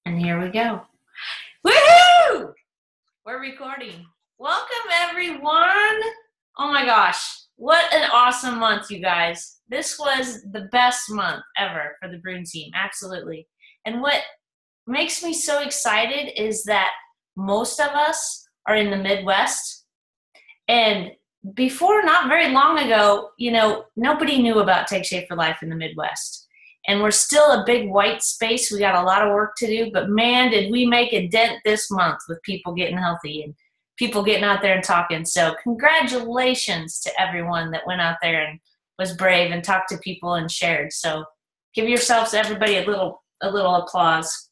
And here we go. Woohoo! We're recording. Welcome, everyone. Oh my gosh, what an awesome month, you guys. This was the best month ever for the Bruun team, absolutely. And what makes me so excited is that most of us are in the Midwest. And before, not very long ago, nobody knew about Take Shape for Life in the Midwest. And we're still a big white space. We got a lot of work to do, but man, did we make a dent this month with people getting healthy and people getting out there and talking. So congratulations to everyone that went out there and was brave and talked to people and shared. So give yourselves, everybody, a little applause.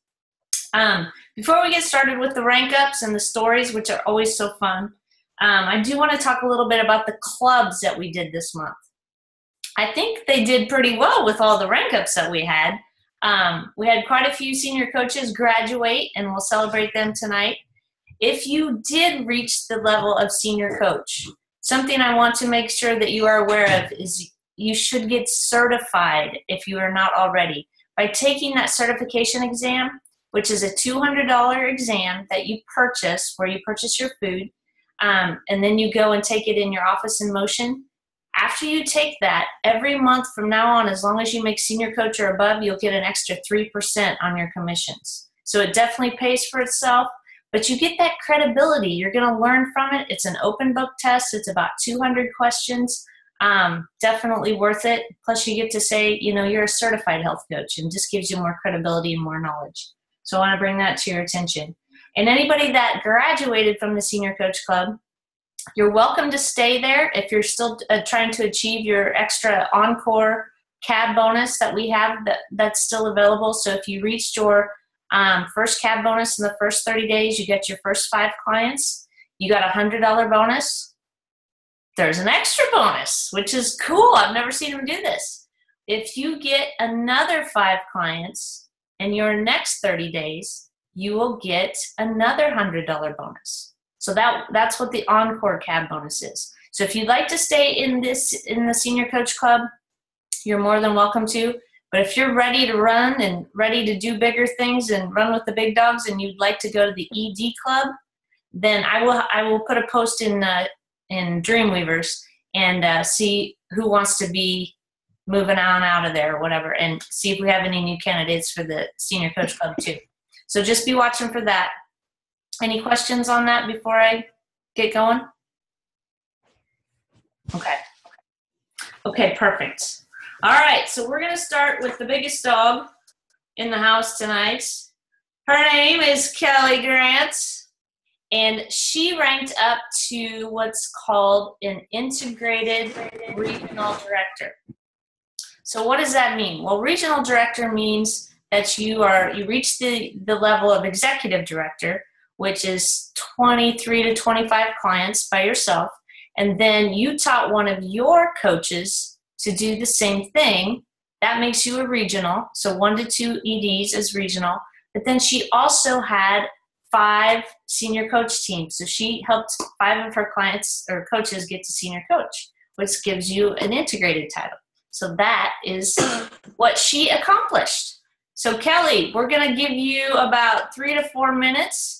Before we get started with the rank ups and the stories, which are always so fun, I do want to talk a little bit about the clubs that we did this month. I think they did pretty well with all the rank ups that we had. We had quite a few senior coaches graduate, and we'll celebrate them tonight. If you did reach the level of senior coach, something I want to make sure that you are aware of is you should get certified if you are not already. By taking that certification exam, which is a $200 exam that you purchase, where you purchase your food, and then you go and take it in your office in motion. After you take that, every month from now on, as long as you make senior coach or above, you'll get an extra 3% on your commissions. So it definitely pays for itself, but you get that credibility. You're going to learn from it. It's an open book test. It's about 200 questions. Definitely worth it. Plus you get to say, you're a certified health coach, and just gives you more credibility and more knowledge. So I want to bring that to your attention. And anybody that graduated from the Senior Coach Club, you're welcome to stay there if you're still trying to achieve your extra encore CAB bonus that we have that's still available. So if you reached your first CAB bonus in the first 30 days, you get your first 5 clients, you got a $100 bonus. There's an extra bonus, which is cool. I've never seen them do this. If you get another 5 clients in your next 30 days, you will get another $100 bonus. So that's what the Encore CAB bonus is. So if you'd like to stay in the Senior Coach Club, you're more than welcome to. But if you're ready to run and ready to do bigger things and run with the big dogs, and you'd like to go to the ED Club, then I will put a post in Dreamweavers and see who wants to be moving on out of there or whatever, and see if we have any new candidates for the Senior Coach Club too. So just be watching for that. Any questions on that before I get going? Okay, perfect. All right, so we're going to start with the biggest dog in the house tonight. Her name is Kelly Grant, and she ranked up to what's called an integrated regional director. So what does that mean? Well, regional director means that you reach the level of executive director, which is 23 to 25 clients by yourself, and then you taught one of your coaches to do the same thing. That makes you a regional, so 1 to 2 EDs is regional, but then she also had 5 senior coach teams, so she helped 5 of her clients or coaches get to senior coach, which gives you an integrated title. So that is what she accomplished. So Kelly, we're going to give you about 3 to 4 minutes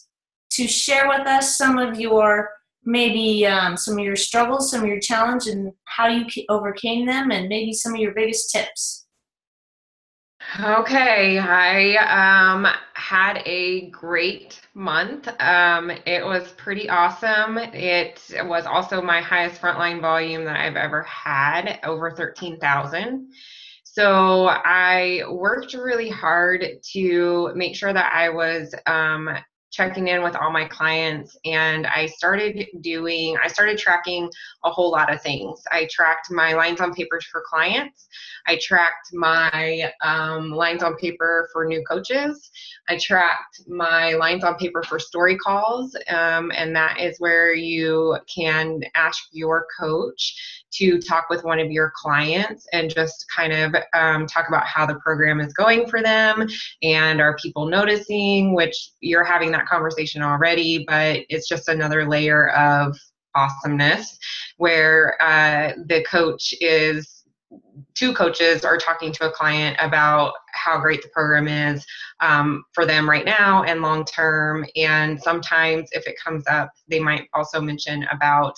to share with us some of your, maybe some of your struggles, some of your challenge, and how you overcame them, and maybe some of your biggest tips. Okay, I had a great month. It was pretty awesome. It was also my highest frontline volume that I've ever had, over 13,000. So I worked really hard to make sure that I was checking in with all my clients, and I started tracking a whole lot of things. I tracked my lines on papers for clients. I tracked my lines on paper for new coaches. I tracked my lines on paper for story calls, and that is where you can ask your coach to talk with one of your clients and just kind of talk about how the program is going for them, and are people noticing, which you're having that conversation already, but it's just another layer of awesomeness where the coach is two coaches are talking to a client about how great the program is for them right now and long term. And sometimes if it comes up, they might also mention about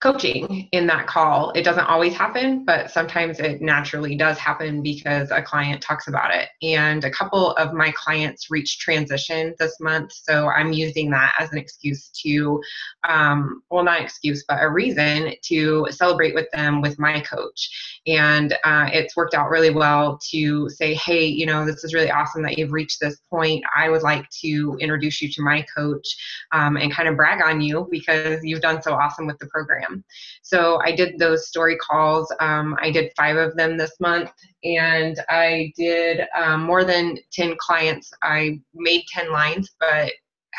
coaching in that call. It doesn't always happen, but sometimes it naturally does happen because a client talks about it. And a couple of my clients reached transition this month, so I'm using that as an excuse to, well, not excuse, but a reason to celebrate with them with my coach. And it's worked out really well to say, hey, you know, this is really awesome that you've reached this point. I would like to introduce you to my coach and kind of brag on you because you've done so awesome with the program. So I did those story calls. I did 5 of them this month, and I did more than 10 clients. I made 10 lines, but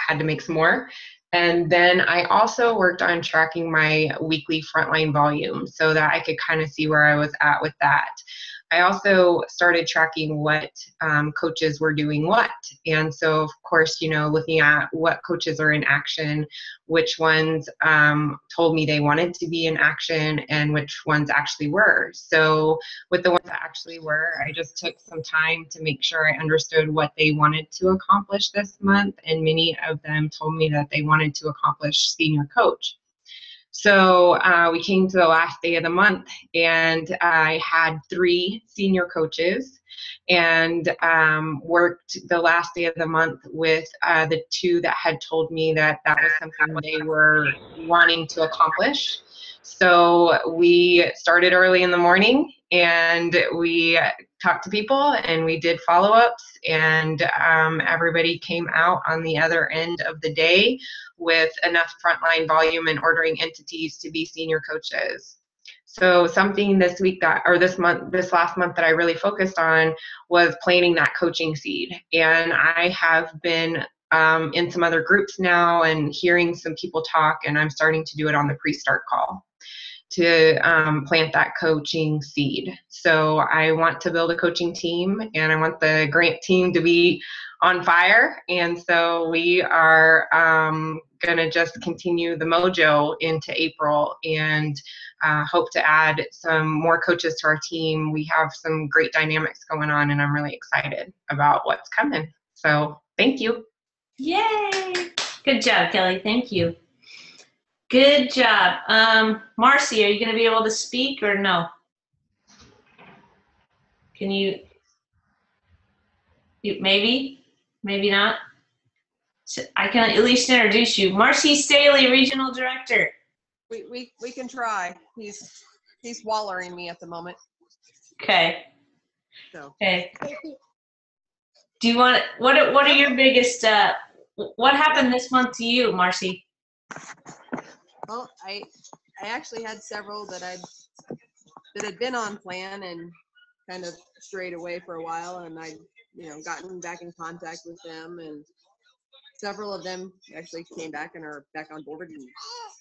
had to make some more. And then I also worked on tracking my weekly frontline volume so that I could kind of see where I was at with that. I also started tracking what coaches were doing what. And so, of course, you know, looking at what coaches are in action, which ones told me they wanted to be in action, and which ones actually were. So with the ones that actually were, I just took some time to make sure I understood what they wanted to accomplish this month. And many of them told me that they wanted to accomplish senior coach. So we came to the last day of the month, and I had 3 senior coaches and worked the last day of the month with the 2 that had told me that that was something they were wanting to accomplish. So we started early in the morning, and we talked to people, and we did follow-ups, and everybody came out on the other end of the day with enough frontline volume and ordering entities to be senior coaches. So something this week that, or this last month that I really focused on was planting that coaching seed. And I have been in some other groups now and hearing some people talk, and I'm starting to do it on the pre-start call to plant that coaching seed. So I want to build a coaching team, and I want the grant team to be on fire. And so we are going to just continue the mojo into April and hope to add some more coaches to our team. We have some great dynamics going on, and I'm really excited about what's coming. So thank you. Yay! Good job, Kelly. Thank you. Good job. Marcy, are you going to be able to speak or no? Can you maybe not. So I can at least introduce you. Marcy Staley, Regional Director. We can try. He's wallering me at the moment. Okay. So. Okay. Do you want, what are your biggest, what happened this month to you, Marcy? Well, I actually had several that had been on plan and kind of strayed away for a while, and I gotten back in contact with them, and several of them actually came back and are back on board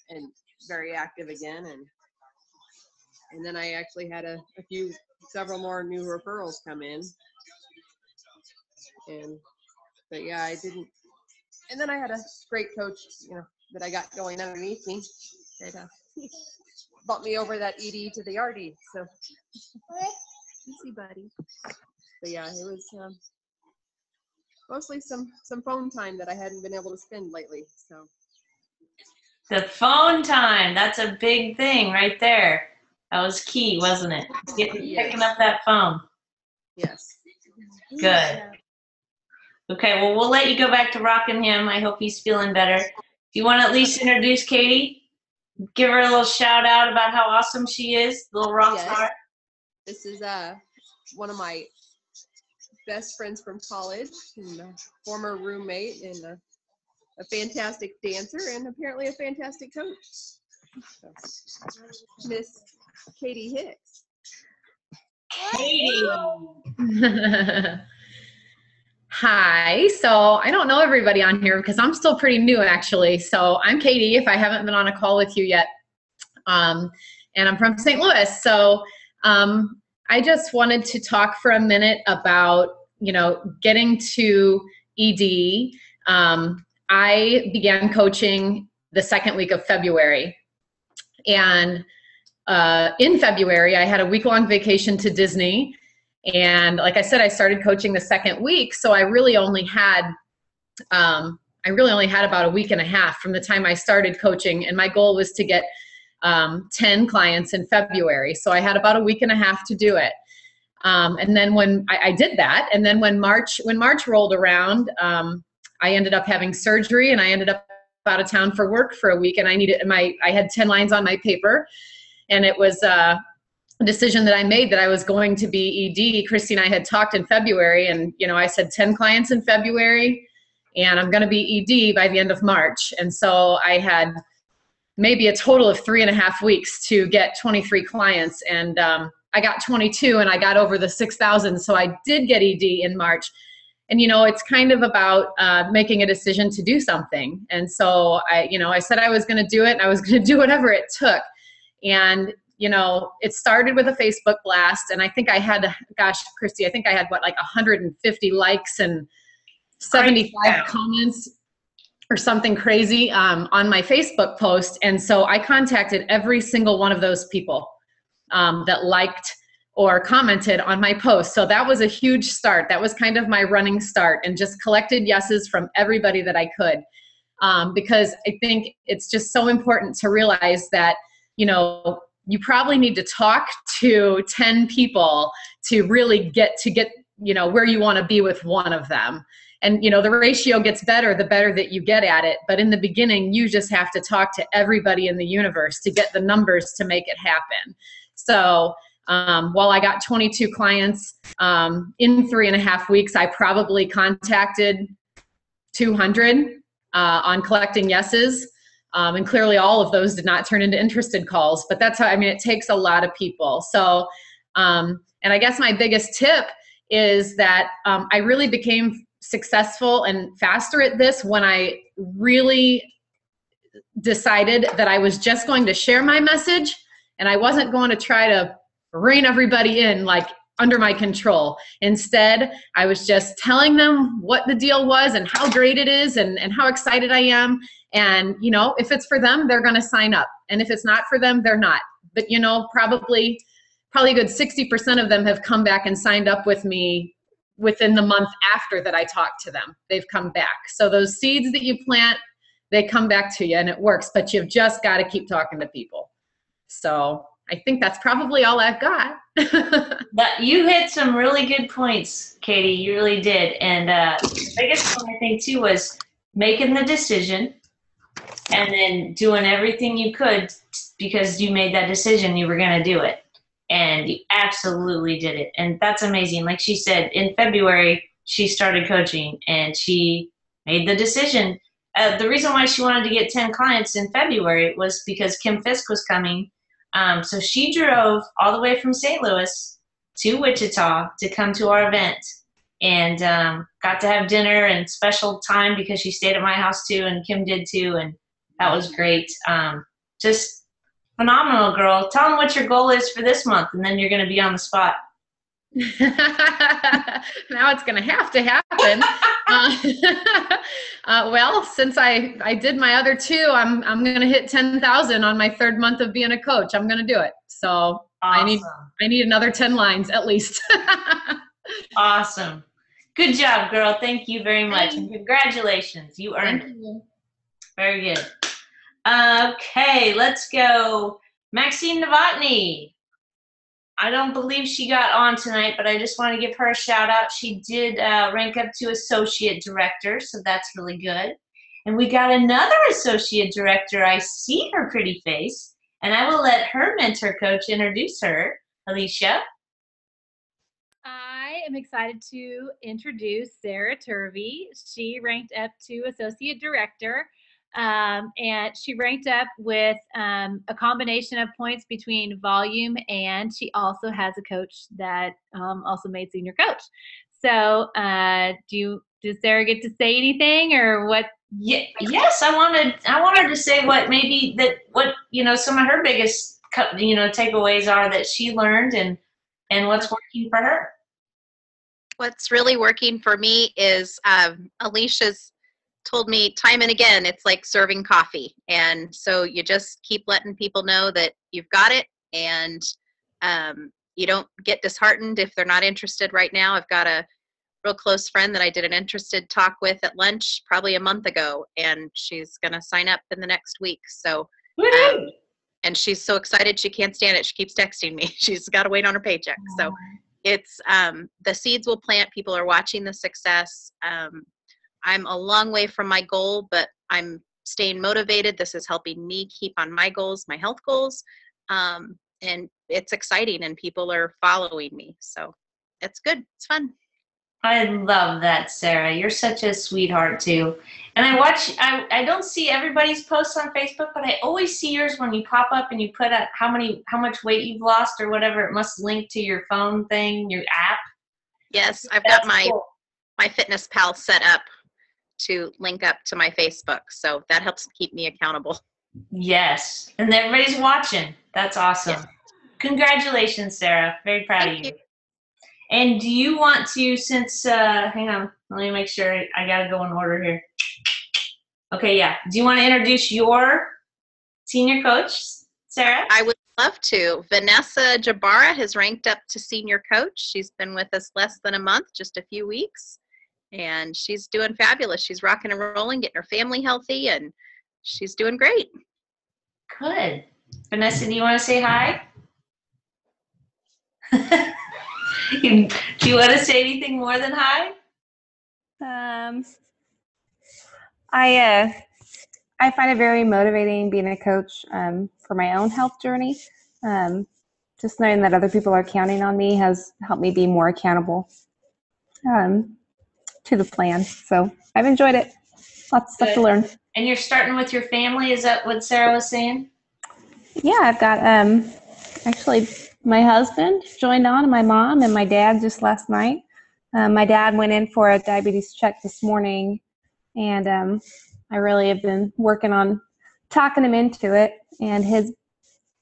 and very active again, and then I actually had several more new referrals come in, but yeah, I didn't. And then I had a great coach, that I got going underneath me that brought me over that ED to the RD. So, easy, buddy. But yeah, it was mostly some phone time that I hadn't been able to spend lately. So. The phone time, that's a big thing right there. That was key, wasn't it? Picking up that phone. Yes. Good. Okay, well, we'll let you go back to rocking him. I hope he's feeling better. Do you want to at least introduce Katie? Give her a little shout out about how awesome she is, little rock star. This is one of my best friends from college, and a former roommate, and a fantastic dancer, and apparently a fantastic coach. So, Miss Katie Hicks. Katie. Hi. So I don't know everybody on here because I'm still pretty new, actually. So I'm Katie, if I haven't been on a call with you yet. And I'm from St. Louis. So I just wanted to talk for a minute about, getting to ED. I began coaching the second week of February. And in February, I had a week-long vacation to Disney. And like I said, I started coaching the second week. So I really only had about a week and a half from the time I started coaching. And my goal was to get 10 clients in February. So I had about a week and a half to do it. And then when I did that, and then when March rolled around, I ended up having surgery, and I ended up out of town for work for a week, and I had 10 lines on my paper, and it was a decision that I made that I was going to be ED. Christy and I had talked in February, and I said 10 clients in February, and I'm going to be ED by the end of March. And so I had maybe a total of 3.5 weeks to get 23 clients, and I got 22, and I got over the 6,000. So I did get ED in March. And, it's kind of about making a decision to do something. And so I said I was going to do it, and I was going to do whatever it took. And, it started with a Facebook blast, and I think I had, Christy, I think I had 150 likes and 75 comments or something crazy on my Facebook post. And so I contacted every single one of those people that liked or commented on my post. So that was a huge start. That was kind of my running start, and just collected yeses from everybody that I could. Because I think it's just so important to realize that, you probably need to talk to 10 people to really get where you want to be with one of them. And, the ratio gets better the better that you get at it. But in the beginning, you just have to talk to everybody in the universe to get the numbers to make it happen. So while I got 22 clients in 3.5 weeks, I probably contacted 200 on collecting yeses. And clearly all of those did not turn into interested calls. But that's how, it takes a lot of people. So, and I guess my biggest tip is that I really became successful and faster at this when I really decided that I was just going to share my message, and I wasn't going to try to rein everybody in under my control. Instead, I was just telling them what the deal was and how great it is and how excited I am. And, if it's for them, they're going to sign up. And if it's not for them, they're not. But, probably a good 60% of them have come back and signed up with me within the month after that I talked to them. They've come back. So those seeds that you plant, they come back to you, and it works. But you've just got to keep talking to people. So I think that's probably all I've got. But you hit some really good points, Katie. You really did. And the biggest one, I think, too, was making the decision and then doing everything you could because you made that decision you were going to do it. And you absolutely did it. And that's amazing. Like she said, in February, she started coaching, and she made the decision. The reason why she wanted to get 10 clients in February was because Kim Fisk was coming. So she drove all the way from St. Louis to Wichita to come to our event, and got to have dinner and special time because she stayed at my house too, and Kim did too, and that was great. Just phenomenal, girl. Tell them what your goal is for this month, and then you're going to be on the spot. Now it's going to happen. Well, since I did my other two, I'm going to hit 10,000 on my third month of being a coach. I'm going to do it. So awesome. I need another 10 lines at least. Awesome. Good job, girl. Thank you very much. And congratulations. You earned it. Very good. Okay, let's go. Maxine Novotny. I don't believe she got on tonight, but I just want to give her a shout out. She did rank up to associate director, so that's really good. And we got another associate director. I see her pretty face, and I will let her mentor coach introduce her. Alicia. I am excited to introduce Sarah Turvey. She ranked up to associate director. And she ranked up with a combination of points between volume, and she also has a coach that also made senior coach. So does Sarah get to say anything, or what? Yes, I want her to say what some of her biggest takeaways are that she learned and what's working for her. What's really working for me is Alicia's told me time and again, it's like serving coffee. And so you just keep letting people know that you've got it And you don't get disheartened if they're not interested right now. I've got a real close friend that I did an interested talk with at lunch probably a month ago, and she's going to sign up in the next week. So, and she's so excited she can't stand it. She keeps texting me. She's got to wait on her paycheck. So it's the seeds will plant. People are watching the success. I'm a long way from my goal, but I'm staying motivated. This is helping me keep on my goals, my health goals. And it's exciting, and people are following me. So it's good. It's fun. I love that, Sarah. You're such a sweetheart too. And I don't see everybody's posts on Facebook, but I always see yours when you pop up and you put out how much weight you've lost or whatever. It must link to your phone thing, your app. Yes, I've got my Fitness Pal set up to link up to my Facebook. So that helps keep me accountable. Yes. And everybody's watching. That's awesome. Yes. Congratulations, Sarah. Very proud of you. And do you want to, since, hang on, let me make sure I got to go in order here. Okay, yeah. Do you want to introduce your senior coach, Sarah? I would love to. Vanessa Jabara has ranked up to senior coach. She's been with us less than a month, just a few weeks. And she's doing fabulous. She's rocking and rolling, getting her family healthy, and she's doing great. Good. Vanessa, do you want to say hi? Do you want to say anything more than hi? I find it very motivating being a coach for my own health journey. Just knowing that other people are counting on me has helped me be more accountable to the plan. So I've enjoyed it. Lots of stuff to learn. And you're starting with your family? Is that what Sarah was saying? Yeah, I've got actually my husband joined on, and my mom and my dad just last night. My dad went in for a diabetes check this morning, and I really have been working on talking him into it. And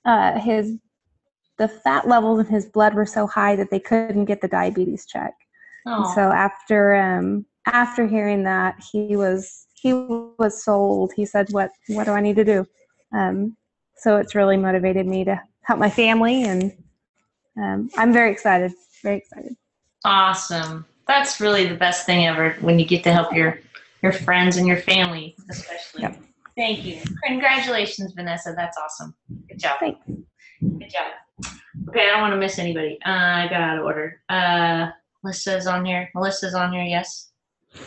the fat levels in his blood were so high that they couldn't get the diabetes check. And so after hearing that, he was sold. He said, "What do I need to do?" So it's really motivated me to help my family, and I'm very excited. Very excited. Awesome. That's really the best thing ever, when you get to help your friends and your family, especially. Yep. Thank you. Congratulations, Vanessa. That's awesome. Good job. Thanks. Good job. Okay, I don't want to miss anybody. I got out of order. Melissa's on here. Yes.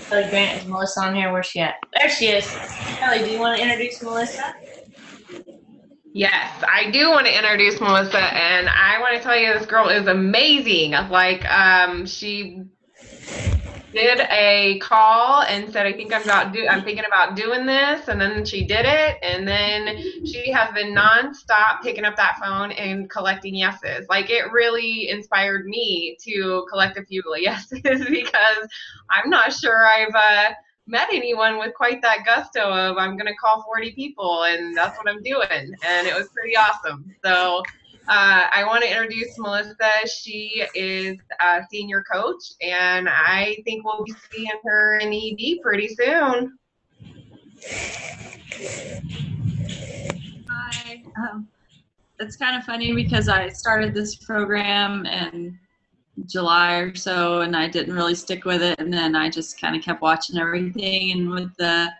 Kelly Grant, is Melissa on here? Where's she at? There she is. Kelly, do you want to introduce Melissa? Yes, I do want to introduce Melissa, and I want to tell you this girl is amazing. Like, she did a call and said, I'm thinking about doing this, and then she did it, and then she has been nonstop picking up that phone and collecting yeses. Like, it really inspired me to collect a few yeses because I'm not sure I've met anyone with quite that gusto of I'm going to call 40 people, and that's what I'm doing, and it was pretty awesome. So I want to introduce Melissa. She is a senior coach, and I think we'll be seeing her in ED pretty soon. Hi. It's kind of funny because I started this program in July or so, and I didn't really stick with it, and then I just kind of kept watching everything. And with the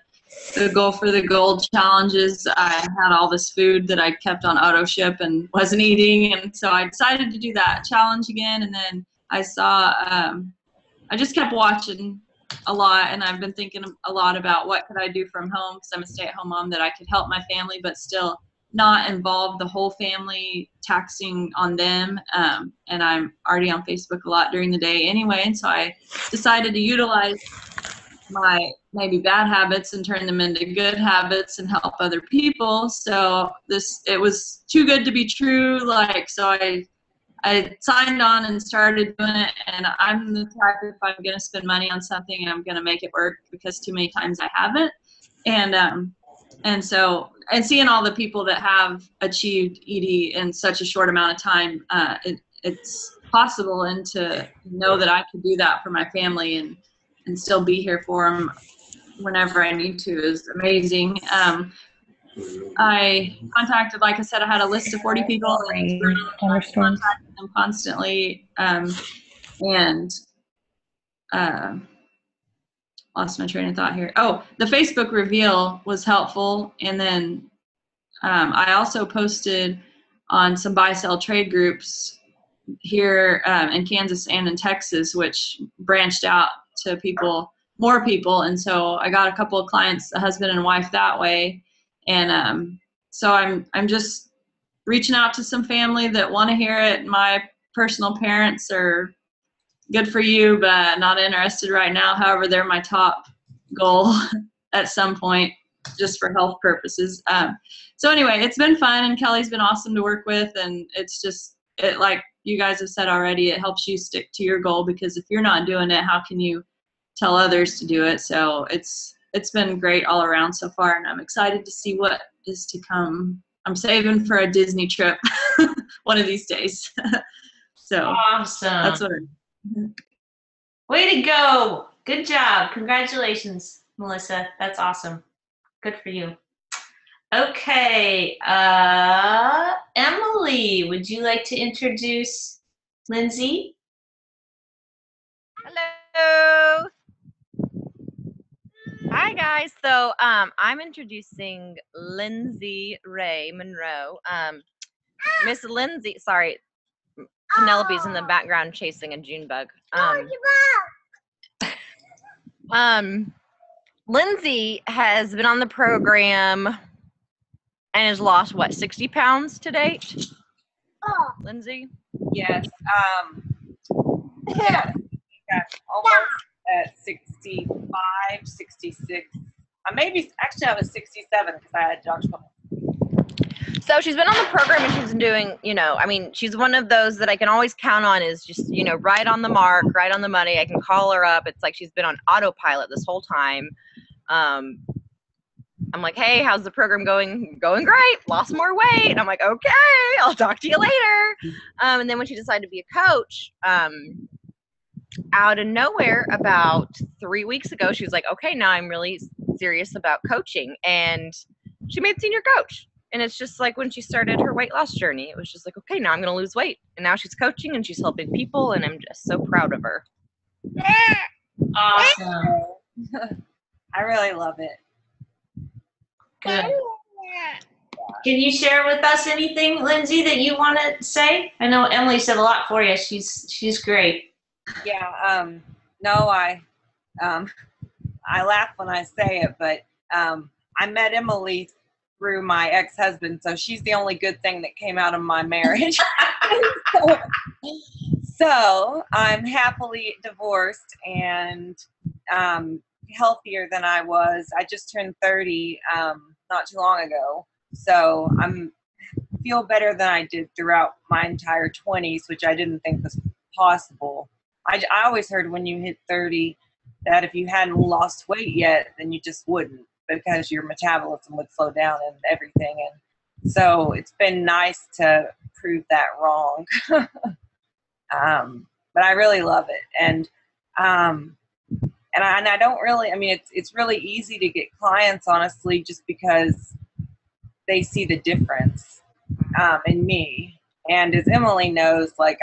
goal for the gold challenges, I had all this food that I kept on auto ship and wasn't eating, and so I decided to do that challenge again. And then I saw I just kept watching a lot, and I've been thinking a lot about what could I do from home, because I'm a stay-at-home mom, that I could help my family but still not involve the whole family, taxing on them. And I'm already on Facebook a lot during the day anyway, and so I decided to utilize my maybe bad habits and turn them into good habits and help other people. So it was too good to be true. Like, so I signed on and started doing it, and I'm the type, if I'm going to spend money on something, I'm going to make it work, because too many times I haven't. And so, and seeing all the people that have achieved ED in such a short amount of time, it's possible, and to know that I could do that for my family and still be here for them whenever I need to is amazing. I contacted, like I said, I had a list of 40 people and Thunderstorms. contacted them constantly. Lost my train of thought here. Oh, the Facebook reveal was helpful. And then I also posted on some buy-sell trade groups here in Kansas and in Texas, which branched out to more people. And so I got a couple of clients, a husband and wife that way. And so I'm just reaching out to some family that want to hear it. My personal parents are good for you, but not interested right now. However, they're my top goal at some point, just for health purposes. So anyway, it's been fun, and Kelly's been awesome to work with, and it's just, like you guys have said already, it helps you stick to your goal, because if you're not doing it, how can you tell others to do it? So it's been great all around so far, and I'm excited to see what is to come. I'm saving for a Disney trip one of these days. So awesome. That's what Way to go. Good job. Congratulations, Melissa. That's awesome. Good for you. Okay. Emily, would you like to introduce Lindsay? Hello. Hi, guys. So I'm introducing Lindsay Ray Monroe. Miss Lindsay, sorry, Penelope's in the background chasing a June bug. Lindsay has been on the program and has lost, what, 60 pounds to date? Lindsay? Yes. Yeah. Almost at 65, 66. Maybe, actually, I was 67 because I had Josh come. So she's been on the program, and she's been doing, I mean, she's one of those that I can always count on, is just, right on the mark, right on the money. I can call her up. It's like she's been on autopilot this whole time. I'm like, hey, how's the program going? Going great. Lost more weight. And I'm like, okay, I'll talk to you later. And then when she decided to be a coach, out of nowhere, about 3 weeks ago, she was like, okay, now I'm really serious about coaching. And she made senior coach. And it's just like when she started her weight loss journey, it was just like, okay, now I'm going to lose weight. And now she's coaching and she's helping people, and I'm just so proud of her. Awesome. I really love it. Good. Can you share with us anything, Lindsay, that you want to say? I know Emily said a lot for you. She's great. Yeah. No, I laugh when I say it, but I met Emily through my ex-husband, so she's the only good thing that came out of my marriage. So I'm happily divorced and healthier than I was. I just turned 30 not too long ago, so I'm feel better than I did throughout my entire 20s, which I didn't think was possible. I always heard when you hit 30 that if you hadn't lost weight yet, then you just wouldn't, because your metabolism would slow down and everything. And so it's been nice to prove that wrong. But I really love it. And I don't really, I mean, it's really easy to get clients, honestly, just because they see the difference in me. And as Emily knows, like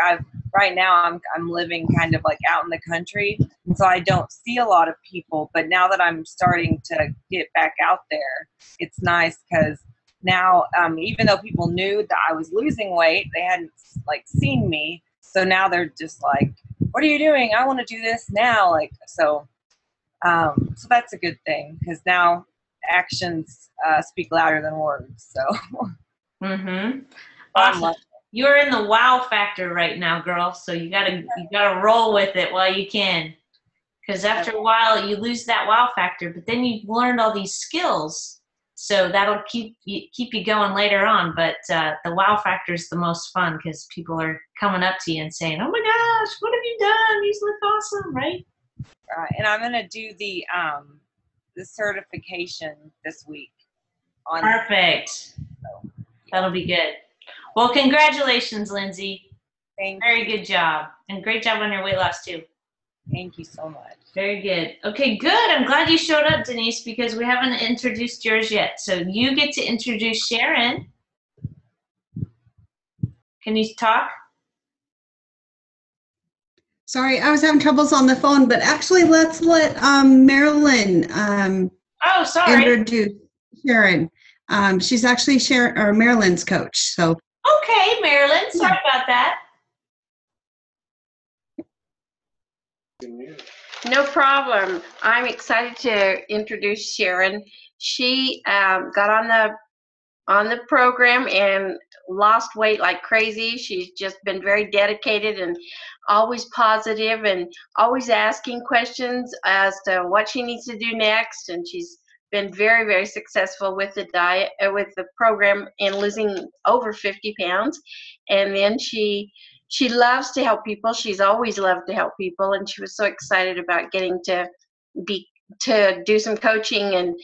right now I'm living kind of like out in the country, so I don't see a lot of people. But now that I'm starting to get back out there, it's nice because now, even though people knew that I was losing weight, they hadn't like seen me. So now they're just like, "What are you doing? I want to do this now." Like so that's a good thing, because now actions speak louder than words. So. Awesome. You're in the wow factor right now, girl. So you gotta roll with it while you can, because after a while you lose that wow factor. But then you've learned all these skills, so that'll keep you going later on. But the wow factor is the most fun, because people are coming up to you and saying, "Oh my gosh, what have you done? You look awesome!" Right? And I'm gonna do the certification this week. Perfect. So, that'll be good. Well, congratulations, Lindsay. Thank you. Very good job. And great job on your weight loss, too. Thank you so much. Very good. Okay, good. I'm glad you showed up, Denise, because we haven't introduced yours yet. So you get to introduce Sharon. Can you talk? Sorry, I was having troubles on the phone, but actually let's let Marilyn Oh, sorry. introduce Sharon. She's actually Sharon or Marilyn's coach. So okay, Marilyn, sorry about that. No problem. I'm excited to introduce Sharon. She got on the program and lost weight like crazy. She's just been very dedicated and always positive and always asking questions as to what she needs to do next. And she's been very, very successful with the diet, with the program, and losing over 50 pounds. And then she loves to help people. She's always loved to help people, and she was so excited about getting to do some coaching, and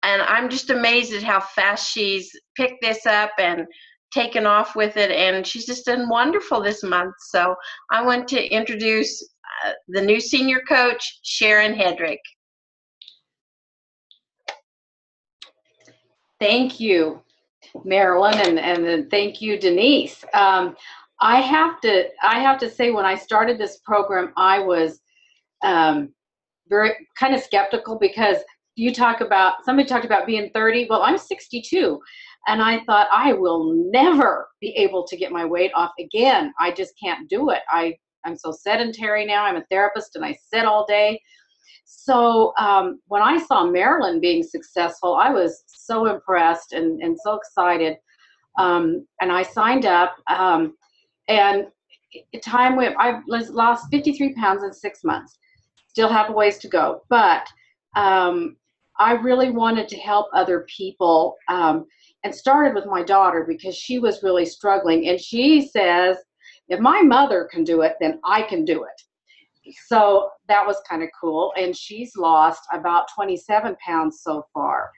I'm just amazed at how fast she's picked this up and taken off with it, and she's just done wonderful this month. So I want to introduce the new senior coach, Sharon Hedrick. Thank you, Marilyn, and thank you, Denise. I have to say, when I started this program, I was very kind of skeptical, because somebody talked about being 30. Well, I'm 62, and I thought, I will never be able to get my weight off again. I just can't do it. I'm so sedentary now. I'm a therapist and I sit all day. So when I saw Marilyn being successful, I was so impressed and so excited. And I signed up, and time went, I've lost 53 pounds in 6 months. Still have a ways to go, but I really wanted to help other people, and started with my daughter, because she was really struggling. And she says, if my mother can do it, then I can do it. So that was kind of cool. And she's lost about 27 pounds so far.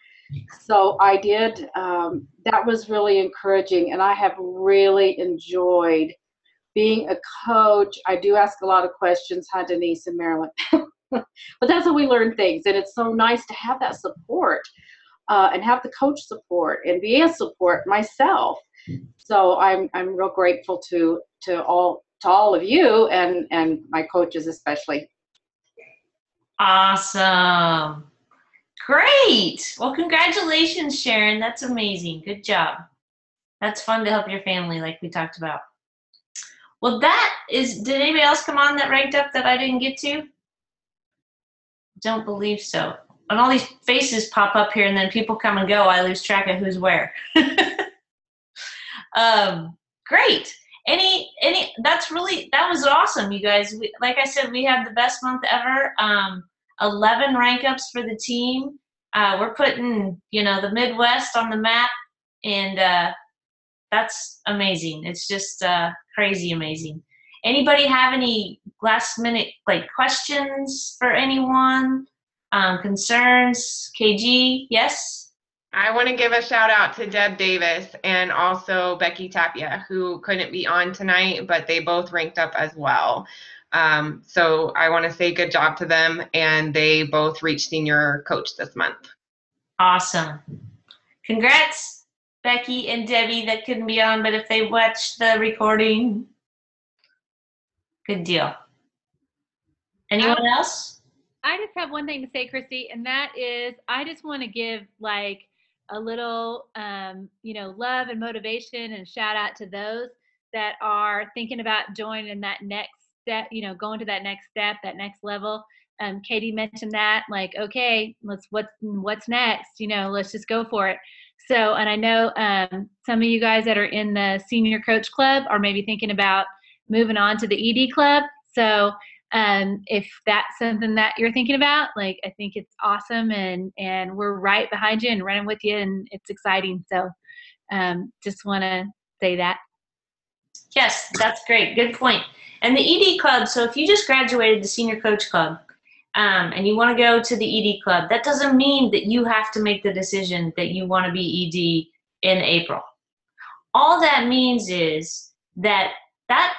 So I did, that was really encouraging. And I have really enjoyed being a coach. I do ask a lot of questions. Hi, Denise and Marilyn. But that's how we learn things. And it's so nice to have that support, and have the coach support and be a support myself. So I'm real grateful to all of you and my coaches especially. Awesome. Great. Well, congratulations, Sharon. That's amazing. Good job. That's fun to help your family, like we talked about. Well, did anybody else come on that ranked up that I didn't get to? Don't believe so. When all these faces pop up here and then people come and go, I lose track of who's where. Great. That was awesome, you guys. Like I said, we had the best month ever. 11 rank ups for the team. We're putting, the Midwest on the map, and that's amazing. It's just crazy amazing. Anybody have any last minute questions for anyone? Concerns? KG, yes? I want to give a shout out to Deb Davis and also Becky Tapia, who couldn't be on tonight, but they both ranked up as well. So I want to say good job to them, and they both reached senior coach this month. Awesome. Congrats, Becky and Debbie that couldn't be on, but if they watched the recording, good deal. Anyone else? I just have one thing to say, Christy, and that is I just want to give a little, love and motivation and shout out to those that are thinking about joining that next step, going to that next step, that next level. Katie mentioned that, okay, what's next? Let's just go for it. So, and I know some of you guys that are in the senior coach club are maybe thinking about moving on to the ED club. So if that's something that you're thinking about, I think it's awesome, and we're right behind you and running with you, and it's exciting. So just want to say that. Yes, that's great. Good point. And the ED club, so if you just graduated the senior coach club and you want to go to the ED club, that doesn't mean that you have to make the decision that you want to be ED in April. All that means is that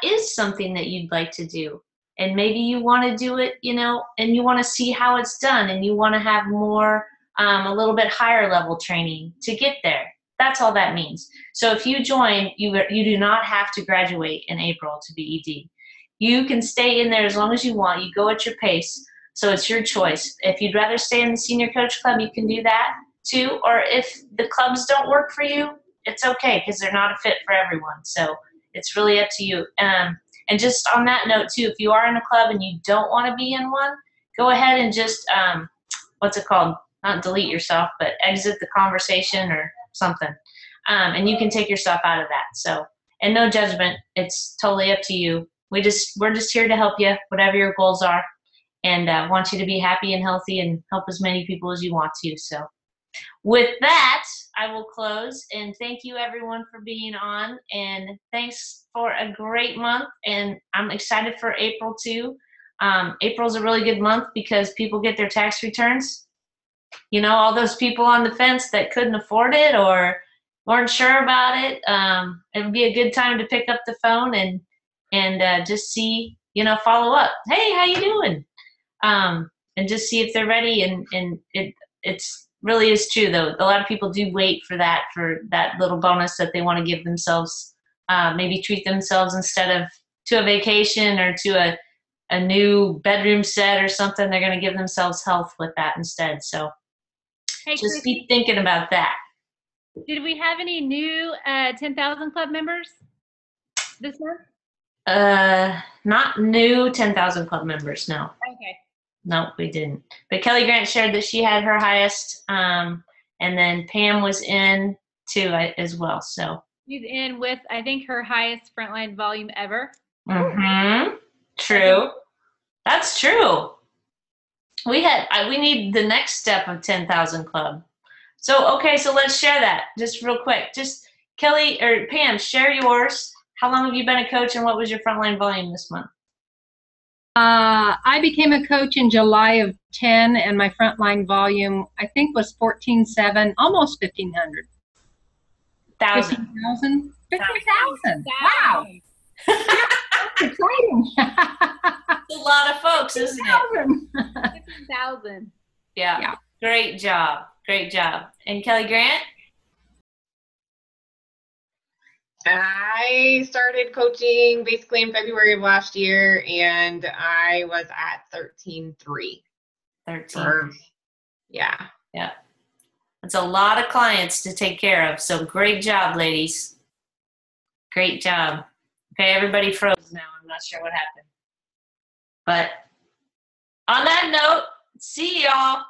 is something that you'd like to do. and maybe you want to do it, and you want to see how it's done, and you want to have more, a little bit higher level training to get there. That's all that means. So if you join, you do not have to graduate in April to be ED. You can stay in there as long as you want. You go at your pace. So it's your choice. If you'd rather stay in the senior coach club, you can do that too. Or if the clubs don't work for you, it's okay, because they're not a fit for everyone. So it's really up to you. And just on that note too, if you are in a club and you don't want to be in one, go ahead and just, what's it called? Not delete yourself, but exit the conversation or something. And you can take yourself out of that. So, and no judgment. It's totally up to you. We're just here to help you, whatever your goals are, and want you to be happy and healthy and help as many people as you want to. So with that, I will close, and thank you everyone for being on, and thanks for a great month, and I'm excited for April too. April's a really good month because people get their tax returns. All those people on the fence that couldn't afford it or weren't sure about it, it would be a good time to pick up the phone and just see, follow up. Hey, how you doing? And just see if they're ready. And it's really is true though. A lot of people do wait for that little bonus that they want to give themselves, maybe treat themselves instead of to a vacation or to a new bedroom set or something. They're going to give themselves health with that instead. So Hey, just keep thinking about that. Did we have any new 10,000 Club members this month? Not new 10,000 Club members, no. Okay. No, we didn't. But Kelly Grant shared that she had her highest, and then Pam was in too as well. So she's in with, I think, her highest frontline volume ever. Mm-hmm. True. That's true. We need the next step of 10,000 Club. So, okay, so let's share that just real quick. Just Kelly or Pam, share yours. How long have you been a coach, and what was your frontline volume this month? I became a coach in July of 10, and my frontline volume, I think, was 14,700, almost 1,500. 15,000? 15,000. Wow. That's exciting. That's a lot of folks, isn't it? 15,000. Yeah. Great job. Great job. And Kelly Grant? I started coaching basically in February of last year, and I was at 13.3. 13. Yeah. Yeah. That's a lot of clients to take care of. So great job, ladies. Great job. Okay, everybody froze now. I'm not sure what happened. But on that note, see y'all.